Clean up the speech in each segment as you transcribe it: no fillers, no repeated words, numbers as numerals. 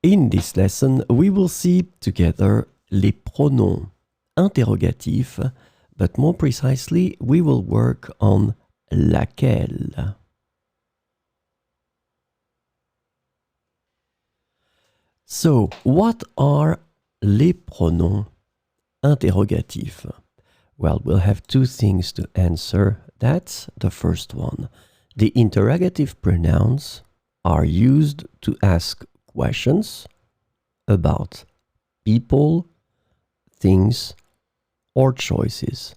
In this lesson, we will see together les pronoms interrogatifs, but more precisely, we will work on laquelle. So, what are les pronoms interrogatifs? Well, we'll have two things to answer. That's the first one. The interrogative pronouns are used to ask questions about people, things, or choices.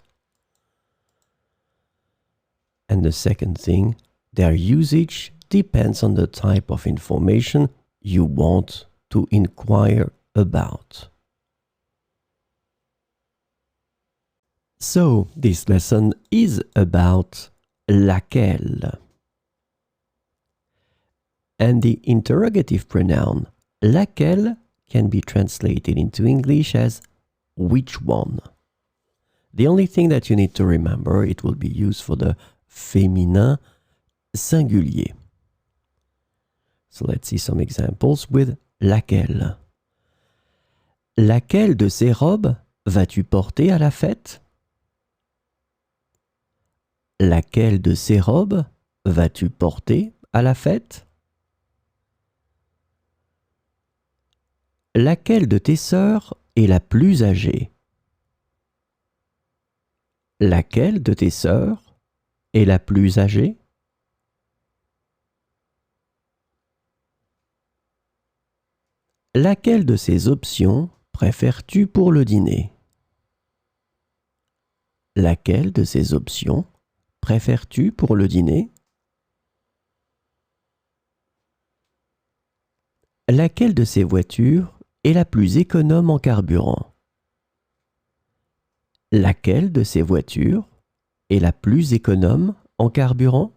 And the second thing, their usage depends on the type of information you want to inquire about. So, this lesson is about laquelle. And the interrogative pronoun laquelle can be translated into English as which one. The only thing that you need to remember, it will be used for the féminin singulier. So let's see some examples with laquelle. Laquelle de ces robes vas-tu porter à la fête? Laquelle de ces robes vas-tu porter à la fête? Laquelle de tes sœurs est la plus âgée? Laquelle de tes sœurs est la plus âgée? Laquelle de ces options préfères-tu pour le dîner? Laquelle de ces options préfères-tu pour le dîner? Laquelle de ces voitures est la plus économe en carburant? Laquelle de ces voitures est la plus économe en carburant?